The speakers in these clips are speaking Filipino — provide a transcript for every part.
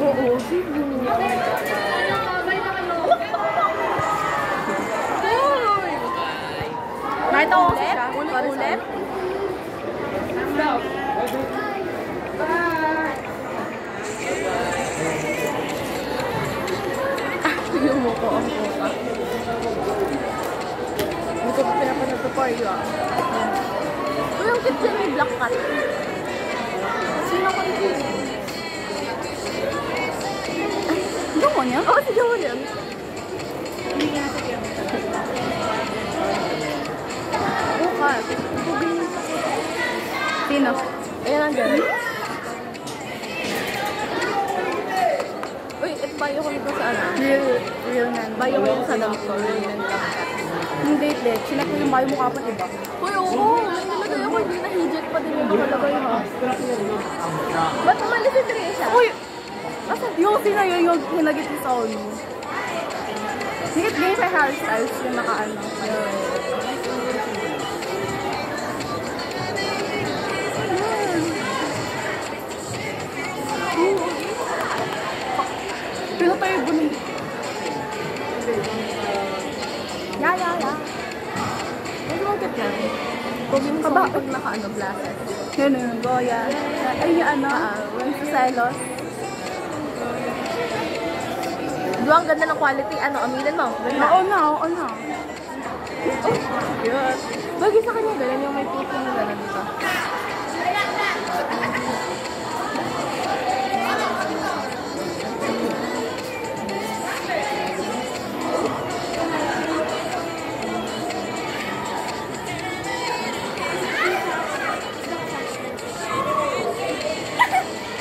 Oo, Cebu. Nakita ko kasi siya. Ulit? Yung mo ko ang puta. Hindi ko pa pinapanood sa party ah. Uy, ang cute yan, may black cat. Sino ko nito? Sigaw mo niya? Oo, sigaw mo niya. Hindi nga sigaw mo. Oo ka. Sino? Ayan ang dyan. Uy, bayo ko nito sa ano? Real nan. Bayo ko yung sa dam ko. Real nan black cat. Hindi, sinak ko yung bayo mo kapat, diba? Uy, oo. May nilagay ako. Hindi na-hijit pa din yung nakalagay ha. Ba't umalis si Teresa? Uy! Yung sino yung hinagit ni Sony. Hingit din sa Harry Styles yung nakaano. Pino tayo bunyi. Ya. Ano mo kit yan? Kung yung Sony pag nakaano, blaster. Yun, Goya. Ay, yung ano, Celos. Diba ang ganda ng quality? Ano, aminin mo? Oo na. Oh, yes. Bagay sa kanya, ganun yung may puto na gano'n dito.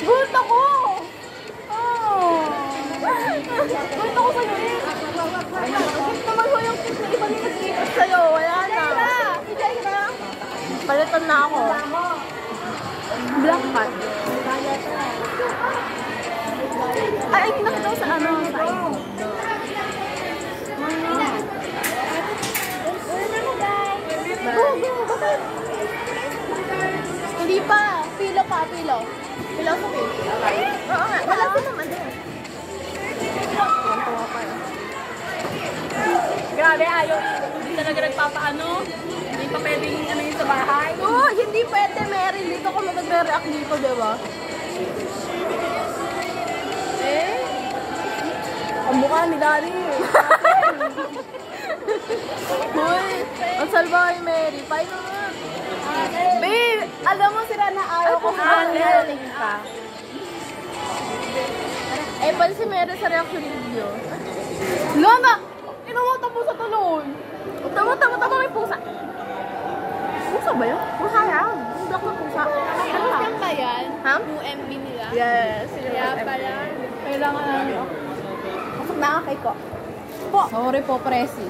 Gulat ako! Gulat ako sa'yo eh! Naman ko yung kiss na iba niya nag-iikot sa'yo. Wala na. Palitan na ako. Black cat. Ay, nakita ko sa ano. Sa iPhone. Go! Bakit? Hindi pa. Pilo. Philosophy. Oo nga. Wala ko naman din. Tuwa pa yun. Grabe, ayaw. Hindi talaga nagpapaano. Hindi pa pwedeng ano yun sa bahay. Oo, hindi pwede, Mary. Dito ko magre-react dito, diba? Ang mukha ni Daddy. Uy, ang salbahay, Mary. Paano nga? Babe, alam mo sila na ayaw ko sa galing pa. Pala si Mary sa reaction video. Lana! Inawata mo sa talon. Tama may pusa. Pusa ba yun? Pusa yan. Yung block ng pusa. Ano saan ba yan? Ha? 2MB nila? Yes. Kaya pala. Kailangan na. Pasok na kay ko. Sorry po, Presi.